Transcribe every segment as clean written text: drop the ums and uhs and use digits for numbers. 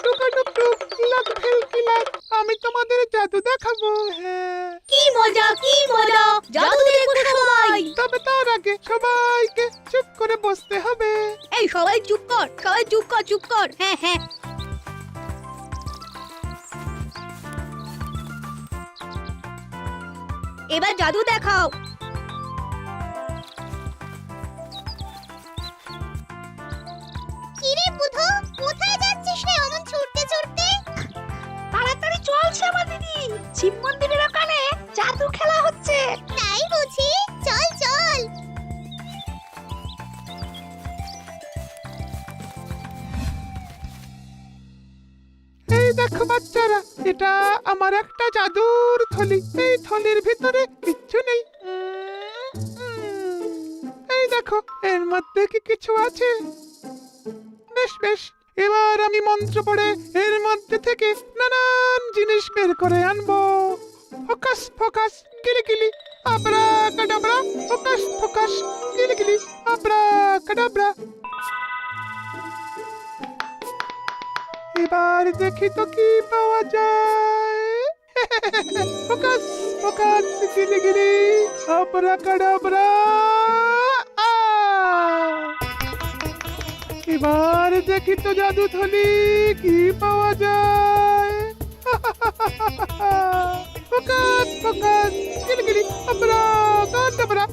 টুক টুক টুক লাগ ভেলকি লাগ, আমি তোমাদের জাদু দেখাবো। হ্যাঁ, কি মজা জাদু দেখবো সবাই। তবে তার আগে সবাইকে চুপ করে বসতে হবে। এই সবাই চুপ কর। হ্যাঁ এবার জাদু দেখাও। কিরে বুধু, কোথায় যাচ্ছিস রে অমন ছুটতে? তাড়াতাড়ি চল আমার দিদি, শিব মন্দিরের ওখানে জাদু খেলা হচ্ছে। তাই বুঝি, চল। এই দেখো বাচ্চারা, এটা আমার একটা জাদুর থলি। এই থলির ভিতরে কিচ্ছু নেই। এই দেখো, এর মধ্যে কি কিছু আছে? বেশ, এবার আমি মন্ত্র পড়ে এর মধ্যে থেকে নানান জিনিস বের করে আনবো। ফোকাস ফোকাস কিলিকিলি আব্রাকাডাব্রা, ফোকাস ফোকাস কিলিকিলি আব্রাকাডাব্রা। এবার দেখি তো কি পাওয়া যায়। ফোকাস ফোকাস গিলি আব্রাকাডাব্রা। এবার দেখি তো জাদু থলি কি পাওয়া যায়। ফোকাস ফোকাস গিলি আব্রাকাডাব্রা।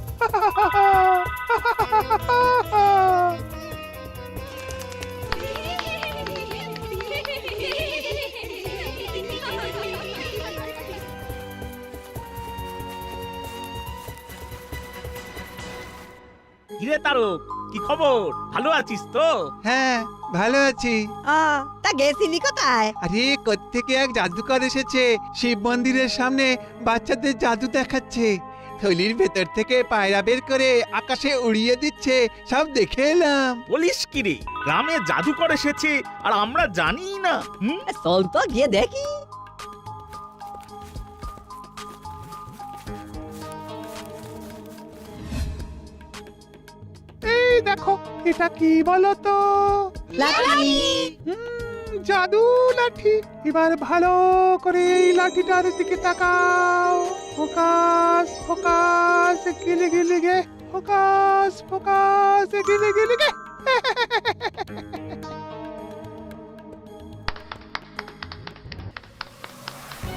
কিরে তারক, কি খবর? ভালো আছিস তো? হ্যাঁ, ভালো আছি। তা গেছিলি কোথায়? আরে কোত্থেকে এক জাদুকর এসেছে, শিব মন্দিরের সামনে বাচ্চাদের জাদু দেখাচ্ছে। থলির ভেতর থেকে পায়রা বের করে আকাশে উড়িয়ে দিচ্ছে, সব দেখে এলাম। বলিস কি রে, গ্রামে জাদুকর এসেছে আর আমরা জানি না? চল তো গিয়ে দেখি। এই দেখো, এটা কি বলো তো? জাদু লাঠি। এবার ভালো করে এই লাঠিটার দিকে তাকাও। ফোকাস ফোকাস গিলি গিলি গে, ফোকাস ফোকাস গিলি গিলি গে।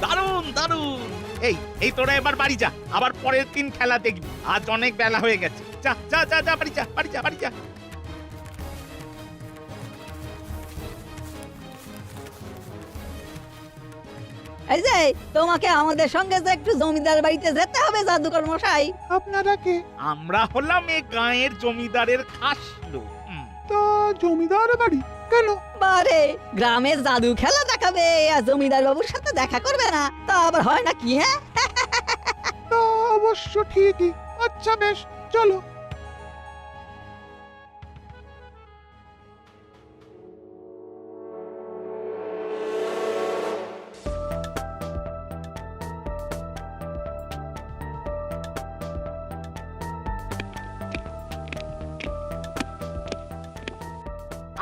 দারুণ। এই তোরা এবার বাড়ি যা, আবার পরের দিন খেলা দেখবি। আজ অনেক বেলা হয়ে গেছে। যা বাড়ি যা। এই যে তোমাকে আমাদের সঙ্গে যে একটু জমিদার বাড়িতে যেতে হবে জাদুকর মশাই। আপনারা কে? আমরা হলাম এই গাঁয়ের জমিদারের খাস লোক। তো জমিদার বাড়ি কেন? বারে, গ্রামে জাদু খেলা দেখাবে আর জমিদার বাবুর সাথে দেখা করবে না, তা আবার হয় না কি? হ্যাঁ, তা অবশ্য ঠিকই। আচ্ছা বেশ, চলো।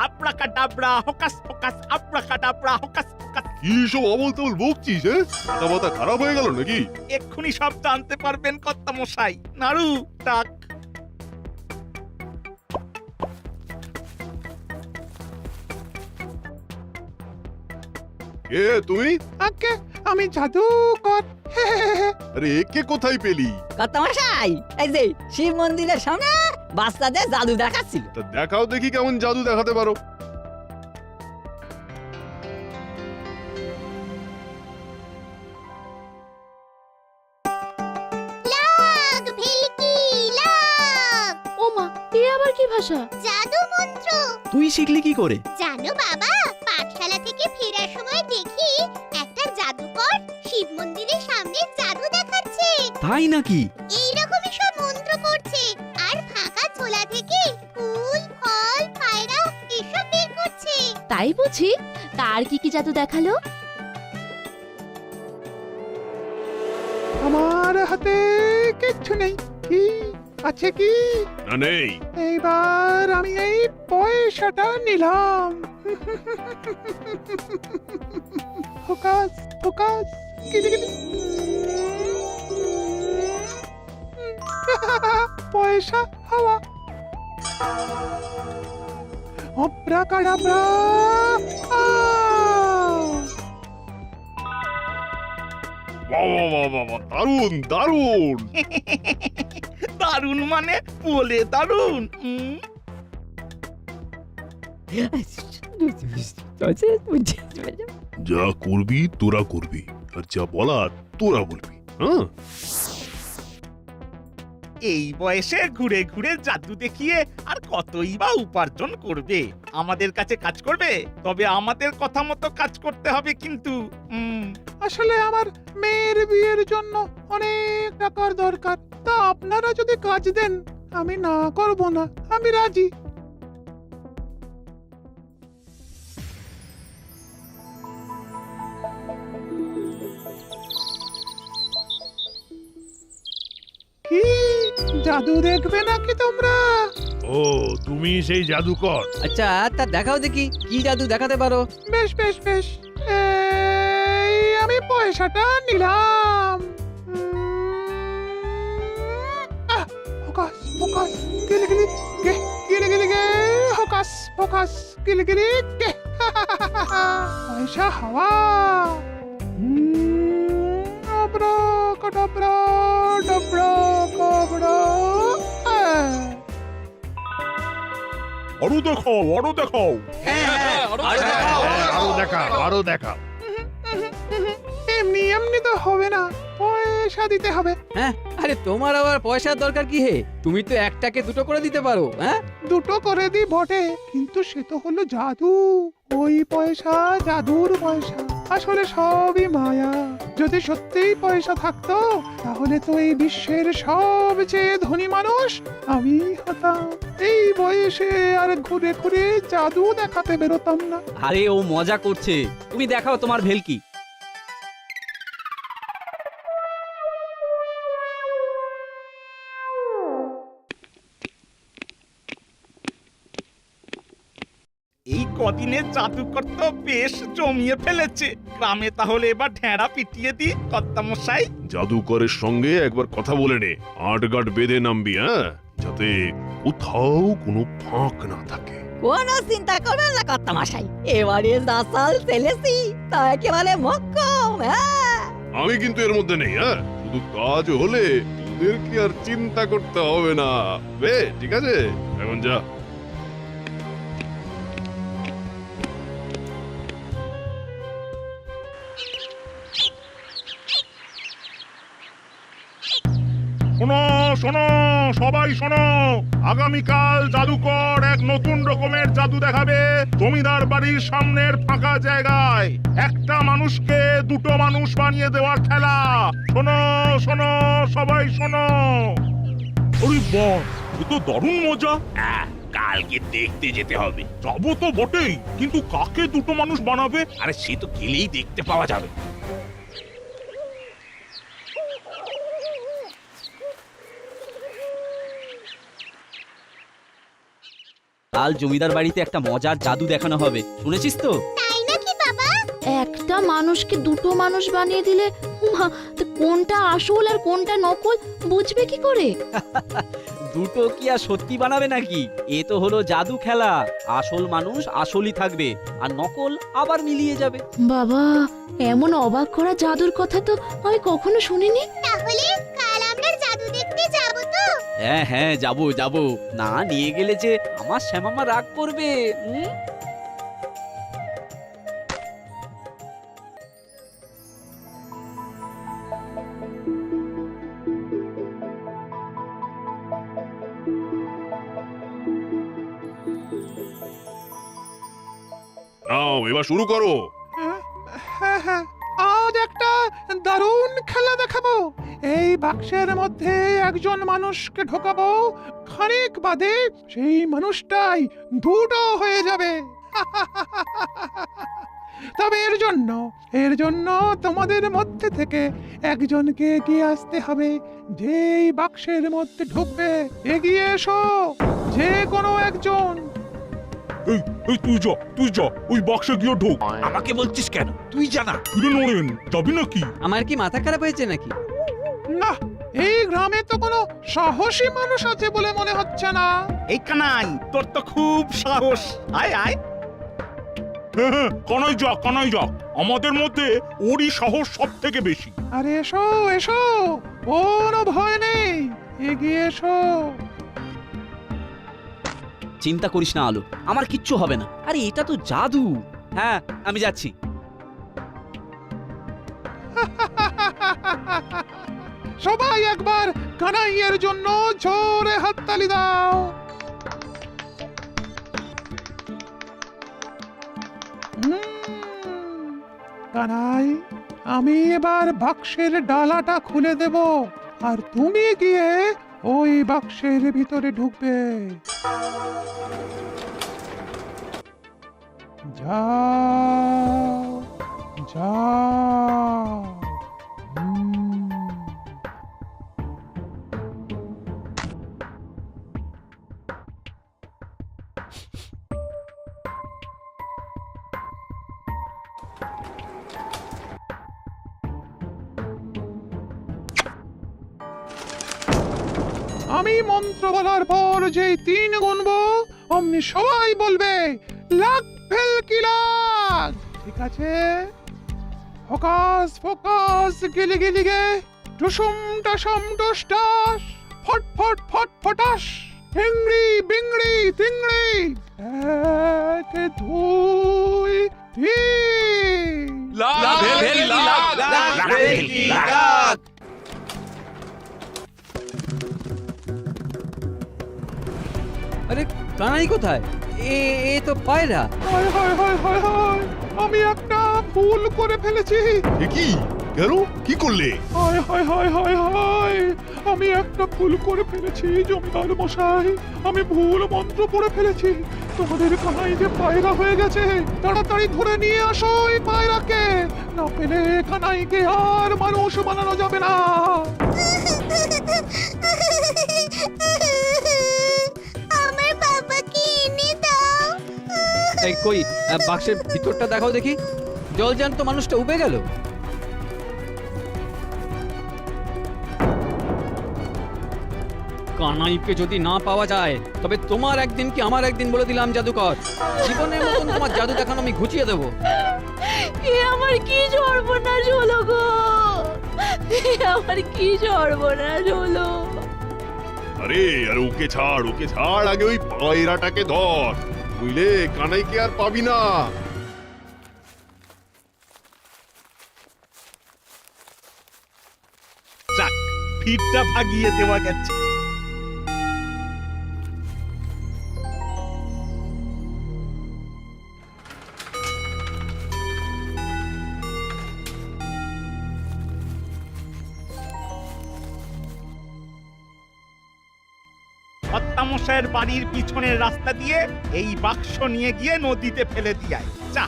আব্রাকাডাব্রা, হোকাস পোকাস, আব্রাকাডাব্রা, হোকাস পোকাস। কি সব আমল তামল বকছিস? মাথা মাথা খারাপ হয়ে গেল নাকি? এক্ষুনি সব জানতে পারবেন কর্তা মশাই। নাড়ু ডাক। কে তুমি? আগে আমি জাদুকর। আরে একে কোথায় পেলি? কর্তা মশাই, এই যে শিব মন্দিরের সামনে বাচ্চাদের জাদু দেখাচ্ছিল। তা দেখাও দেখি কেমন জাদু দেখাতে পারো। ওমা, এ আবার কি ভাষা? জাদু মন্ত্র। তুই শিখলি কি করে? জানো বাবা, পাঠশালা থেকে ফেরার সময় দেখি একটা জাদুকর শিব মন্দিরের সামনে জাদু দেখাচ্ছে। তাই নাকি? এইরকমই সব মন্ত্র করছে আর ফাঁকা ছোলা থেকে ফুল ফল পায়রা এসব বের করছে। তাই বুঝি? তার কি জাদু দেখালো? আমার হাতে কিচ্ছু নেই। কি আছে কি? না নেই। এইবার আমি এই পয়সাটা নিলাম। ফোকাস ফোকাস গিলি গিলি পয়সা হাওয়া অব্রা কাডাব্রা বাবা দারুণ দারুণ। দারুণ মানে বলে দারুণ। যা করবি তোরা করবি, আর যা বলার তোরা বলবি। হ্যাঁ, এই বয়সে ঘুরে ঘুরে জাদু দেখিয়ে আর কতই বা উপার্জন করবে? আমাদের কাছে কাজ করবে, তবে আমাদের কথা মতো কাজ করতে হবে কিন্তু। আসলে আমার মেয়ের বিয়ের জন্য অনেক টাকার দরকার, তা আপনারা যদি কাজ দেন আমি না করব না, আমি রাজি। কি জাদু দেখবে নাকি তোমরা? ও তুমি সেই জাদুকর? আচ্ছা তা দেখাও দেখি কি জাদু দেখাতে পারো। বেশ বেশ বেশ, এই আমি পয়সাটা নিলাম। ফোকাস ফোকাস গিলি গিলি গে, গিলি গিলি গে, ফোকাস ফোকাস গিলি গিলি গে। পয়সা হাওয়া। আব্রা কাডাব্রা ডাব্রা কাবড়া। আরো দেখাও আরো দেখাও। আরো দেখাও। এমনি এমনি তো হবে না, পয়সা দিতে হবে। হ্যাঁ, আরে তোমার আবার পয়সার দরকার কি হে? তুমি তো একটাকে দুটো করে দিতে পারো। হ্যাঁ, দুটো করে দি বটে, কিন্তু সে তো হলো জাদু। ওই পয়সা জাদুর পয়সা, আসলে সবই মায়া। যদি সত্যিই পয়সা থাকতো তাহলে তো এই বিশ্বের সবচেয়ে ধনী মানুষ আমি হতাম। এই বয়সে আর ঘুরে ঘুরে জাদু দেখাতে বেরোতাম না। আরে ও মজা করছে, তুমি দেখাও তোমার ভেলকি। এই কদিনে জাদুকর তো বেশ জমিয়ে ফেলেছে গ্রামে। তাহলে এবার ঢেঁড়া পিটিয়ে দি কর্তামশাই। জাদুকরের সঙ্গে একবার কথা বলে নে, আটগাট বেঁধে নামবি। হ্যাঁ, যাতে কোথাও কোনো ফাঁক না থাকে। কোনো চিন্তা করবেন না কর্তামশাই, এবারে দাসাল তেলেসি তা একেবারে মক্কম। হ্যাঁ, আমি কিন্তু এর মধ্যে নেই। হ্যাঁ, শুধু কাজ হলে তোদের কি আর চিন্তা করতে হবে না। বে ঠিক আছে, এখন যা। শোনো শোনো সবাই শোনো, আগামীকাল জাদুকর এক নতুন রকমের জাদু দেখাবে জমিদার বাড়ির সামনের ফাঁকা জায়গায়। একটা মানুষকে দুটো মানুষ বানিয়ে দেওয়ার খেলা। শোনো শোনো সবাই শোনো। আরে বাহ, এ তো দারুণ মজা। কালকে দেখতে যেতে হবে। যাবো তো বটেই, কিন্তু কাকে দুটো মানুষ বানাবে? আরে সে তো গেলেই দেখতে পাওয়া যাবে। কাল জমিদার বাড়িতে একটা মজার জাদু দেখানো হবে, শুনেছিস তো? তাই নাকি বাবা? একটা মানুষকে দুটো মানুষ বানিয়ে দিলে উমা, তো কোনটা আসল আর কোনটা নকল বুঝবে কি করে? দুটো কি আর সত্যি বানাবে নাকি? এ তো হলো জাদু খেলা। আসল মানুষ আসলই থাকবে, আর নকল আবার মিলিয়ে যাবে। বাবা, এমন অবাক করা জাদুর কথা তো আমি কখনো শুনিনি। তাহলে কাল আমরা জাদু দেখতে যাব তো? হ্যাঁ হ্যাঁ, যাবো যাবো। না নিয়ে গেলে যে আমার শ্যামামা রাগ করবে। নাও এবার শুরু করো। হ্যাঁ হ্যাঁ, আজ একটা দারুণ খেলা দেখাবো। এই বাক্সের মধ্যে একজন মানুষকে ঢোকাবো, খানিক বাদে সেই মানুষটাই দুটো হয়ে যাবে। তবে এর জন্য তোমাদের মধ্যে থেকে একজনকে এগিয়ে আসতে হবে। যেই বাক্সের মধ্যে ঢুকবে এগিয়ে এসো, যে কোনো একজন। এই এই তুই যা ওই বাক্সে গিয়ে ঢোক। আমাকে বলছিস কেন? তুই জানা। ফিরে নড়েন, যাবি নাকি? আমার কি মাথা খারাপ হয়েছে নাকি? না, এই গ্রামে তো কোনো সাহসী মানুষ আছে বলে মনে হচ্ছে না। এই কানাই, তোর তো খুব সাহস। আয় আয়। হ্যাঁ, কানাই যা। আমাদের মধ্যে ওরই সাহস সব থেকে বেশি। আরে এসো এসো, কোনো ভয় নেই, এগিয়ে এসো। চিন্তা করিস না আলো, আমার কিচ্ছু হবে না। আরে এটা তো জাদু। হ্যাঁ, আমি যাচ্ছি। সবাই একবার কানাইয়ের জন্য জোরে হাততালি দাও। কানাই, আমি এবার বাক্সের ডালাটা খুলে দেব, আর তুমি গিয়ে ওই বাক্সের ভিতরে ঢুকবে। যাও যাও। আমি মন্ত্র বলার পর যেই 3 গুনবো, অমনি সবাই বলবে লাগ ফেল কি লাগ। ঠিক আছে? ফোকাস ফোকাস, গিলি গিলি গে, টুসুম টাসম টুসটাস, ফট ফট ফট ফটাস, হিংড়ি বিংড়ি তিংড়ি। 1 2 3। আরে কানাই কোথায়? এ তো পায়রা। হায় হায় হায় হায় হায়, আমি একটা ভুল করে ফেলেছি। এ কি কেন? কি করলে? হায় হায় হায় হায় হায়, আমি একটা ভুল করে ফেলেছি জমিদার মশাই। আমি ভুল মন্ত্র পড়ে ফেলেছি। তোমাদের কানাই যে পায়রা হয়ে গেছে, তাড়াতাড়ি ধরে নিয়ে আসো এই পায়রাকে, না পেলে কানাইকে আর মানুষ বানানো যাবে না। আমার বাবাকে এনে দাও। এই কই, বাক্সের ভিতরটা দেখাও দেখি। জলজান্ত মানুষটা উবে গেল। কানাইকে যদি না পাওয়া যায়, তবে তোমার একদিন কি আমার একদিন বলে দিলাম জাদুকর। জীবনের মতন তোমার জাদু দেখানো আমি ঘুচিয়ে দেবো। এ আমার কি সর্বনাশ হলো গো, এ আমার কি সর্বনাশ হলো। আরে আরে ওকে ছাড়, আগে ওই পায়রাটাকে ধর, বুঝলে? কানাইকে আর পাবি না। যাক, ভিড়টা ভাগিয়ে দেওয়া গেছে। কর্তামশায়ের বাড়ির পিছনের রাস্তা দিয়ে এই বাক্স নিয়ে গিয়ে নদীতে ফেলে দিয়ায়। যা।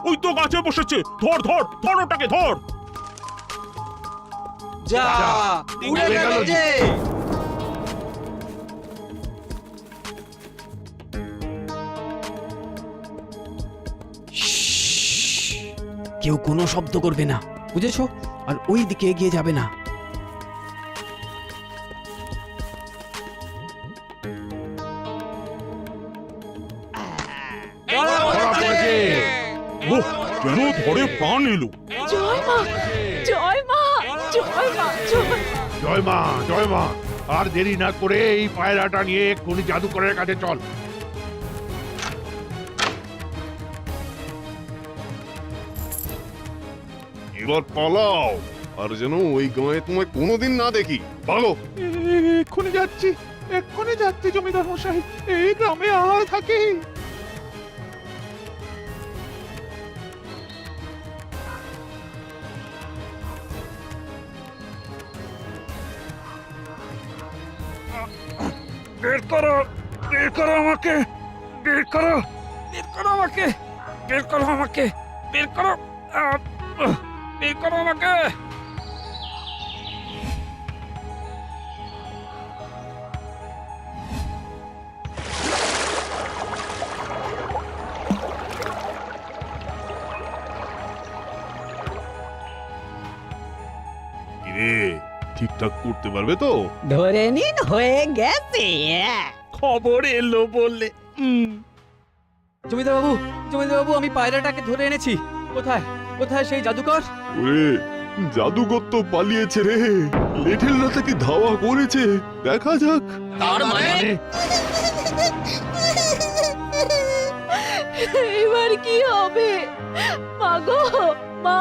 ওই তো গাছে বসেছে। ধর ওটাকে ধর। যা উড়ে গেল যে। কেউ কোনো শব্দ করবে না, বুঝেছো? আর ওই দিকে এগিয়ে যাবে না। ওহ, যেন ধরে প্রাণ এলো। জয় মা, জয় মা, জয় মা, জয় মা। জয় মা, আর দেরি না করে এই পায়রাটা নিয়ে এক্ষুনি জাদুকরের কাছে চল। এবার পালাও, আর যেন ওই গায়ে তোমায় কোনোদিন না দেখি। পালো। এক্ষুনি যাচ্ছি জমিদার মশাই, এই গ্রামে আর থাকি। বের করো আমাকে, বের করো। আমাকে, বের করো আমাকে, বের করো, বের করো আমাকে। কিরে ঠিকঠাক করতে পারবে তো? ধরে নিন হয়ে গেছে। খবর এলো বলে জমিদার বাবু, জমিদার বাবু, আমি পায়রাটাকে ধরে এনেছি। কোথায় কোথায় সেই জাদুকর? ওরে জাদুকর তো পালিয়েছে রে, লিটলরা তাকে ধাওয়া করেছে, দেখা যাক। তার মানে এবার কি হবে? মা গো, মা,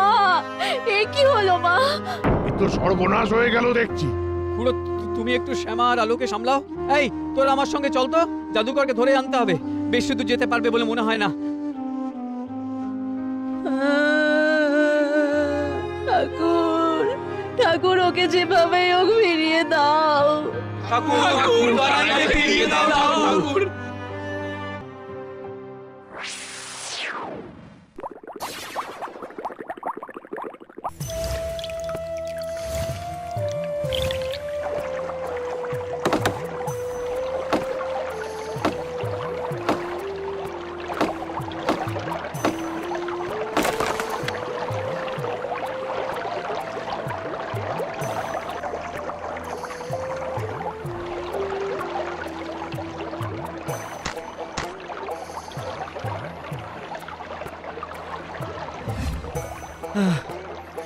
এ কি হলো মা? এ তো সর্বনাশ হয়ে গেল দেখছি। পুরো তুমি একটু শ্যামা আর আলোকে সামলাও। এই তোরা আমার সঙ্গে চল তো, জাদুকরকে ধরে আনতে হবে। বেশি দূর যেতে পারবে বলে মনে হয় না। ঠাকুর, ঠাকুর, ওকে যেভাবে হোক ফিরিয়ে দাও। ঠাকুর, ফিরিয়ে দাও ঠাকুর।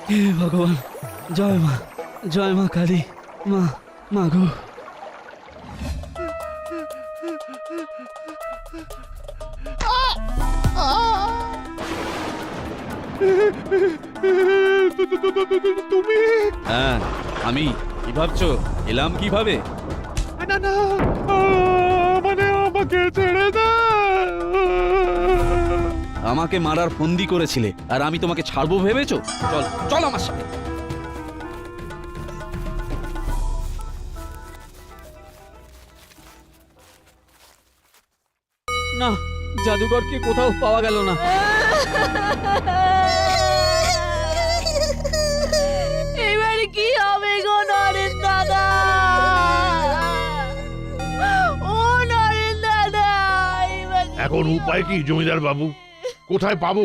হে ভগবান, জয় মা, জয় মা কালী, মা, মা গো। তুমি? হ্যাঁ আমি। কি ভাবছো এলাম কিভাবে? না না, মানে আমাকে ছেড়ে দাও। আমাকে মারার ফন্দি করেছিলে আর আমি তোমাকে ছাড়বো ভেবেছো? চল চল আমার সাথে। না, জাদুকরকে কোথাও পাওয়া গেল না। এবার কি হবে গো নরেন দাদা? ও নরেন দাদা, এবার এখন উপায় কি জমিদার বাবু? কোথায় পাবো?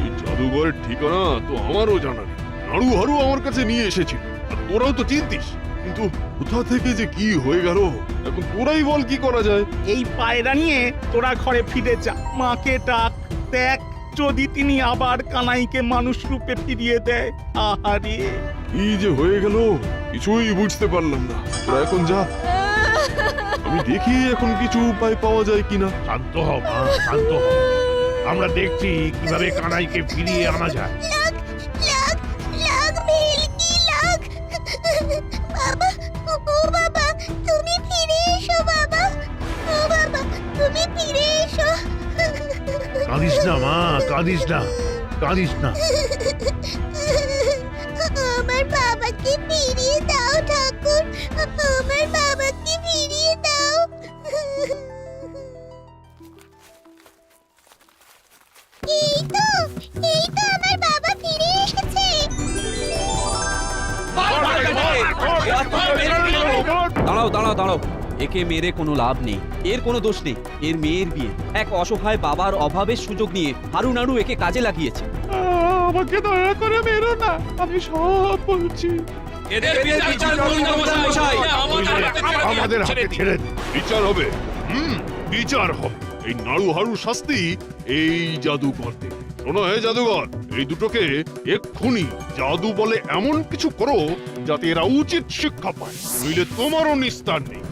এই জাদুঘরের ঠিকানা তো আমারও জানা নেই। নাড়ু হারু আমার কাছে নিয়ে এসেছিল, আর তোরাও তো চিনতিস, কিন্তু কোথা থেকে যে কি হয়ে গেল এখন তোরাই বল কি করা যায়। এই পায়রা নিয়ে তোরা ঘরে ফিরে যা, মাকে ডাক, দেখ যদি তিনি আবার কানাইকে মানুষ রূপে ফিরিয়ে দেয়। আহারে, কি যে হয়ে গেল কিছুই বুঝতে পারলাম না। তোরা এখন যা, আমি দেখি এখন কিছু উপায় পাওয়া যায় কিনা। শান্ত হও মা, শান্ত হও। আমরা দেখছি কিভাবে কানাইকে ফিরিয়ে আনা যায়। লাগ লাগ লাগ ভেলকি লাগ। বাবা, ও বাবা, তুমি ফিরে এসো বাবা। ও বাবা, তুমি ফিরে এসো। কাঁদিস না মা, কাঁদিস না, কাঁদিস না। আমার বাবাকে ফিরিয়ে দাও ঠাকুর, আমার বাবাকে ফিরিয়ে দাও। এই তো আমার বাবা ফিরে এসেছে। দাঁড়াও দাঁড়াও দাঁড়াও, একে মেরে কোনো লাভ নেই। এর কোনো দোষ নেই, এর মেয়ের বিয়ে। এক অসহায় বাবার অভাবের সুযোগ নিয়ে হারু নাড়ু একে কাজে লাগিয়েছে। আমাকে দয়া করে মেরো না, আমি সব বলছি। আমাদের হাতে ছেড়ে দিন। বিচার হবে, বিচার হবে। এই নাড়ু হারু শাস্তি এই জাদুকর দেবে। শোনো হে জাদুকর, এই দুটোকে এক্ষুনি জাদু বলে এমন কিছু করো যাতে এরা উচিত শিক্ষা পায়, নইলে তোমারও নিস্তার নেই।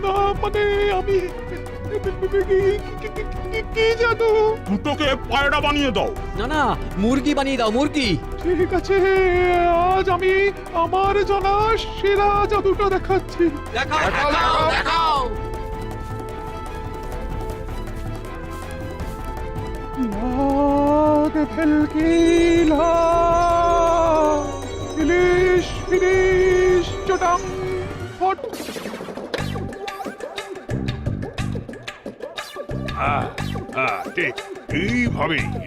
না মানে আমি কি জাদু? দুটোকে পায়রা বানিয়ে দাও। না না, মুরগি বানিয়ে দাও, মুরগি। ঠিক আছে, আজ আমি আমার জানা সেরা জাদুটা দেখাচ্ছি। দেখাও। লাগ ভেলকি লাগ, ইলিশ ফিলিশ চটাং ফট। হ্যাঁ ঠিক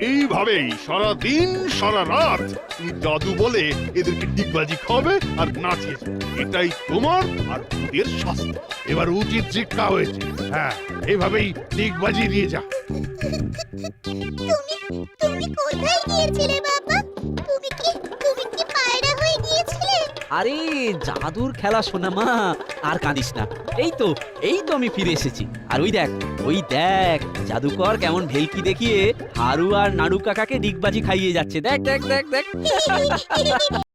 এইভাবেই সারা দিন সারা রাত তুমি জাদু বলে এদেরকে ডিগবাজি খাওয়াবে আর নাচিয়ে যাবে। এটাই তোমার আর ওদের শাস্তি। এবার উচিত শিক্ষা হয়েছে। হ্যাঁ এইভাবেই ডিগবাজি দিয়ে যা। তুমি কোথায় গিয়েছিলে বাবা? তুমি কি পায়রা হয়ে গিয়েছিলে? আরে জাদুর খেলা শোনা মা, আর কাঁদিস না। এই তো আমি ফিরে এসেছি। আর ওই দেখ জাদুকর কেমন ভেলকি দেখিয়ে হারু আর নাড়ু কাকাকে ডিগবাজি খাইয়ে যাচ্ছে। দেখ দেখ দেখ দেখ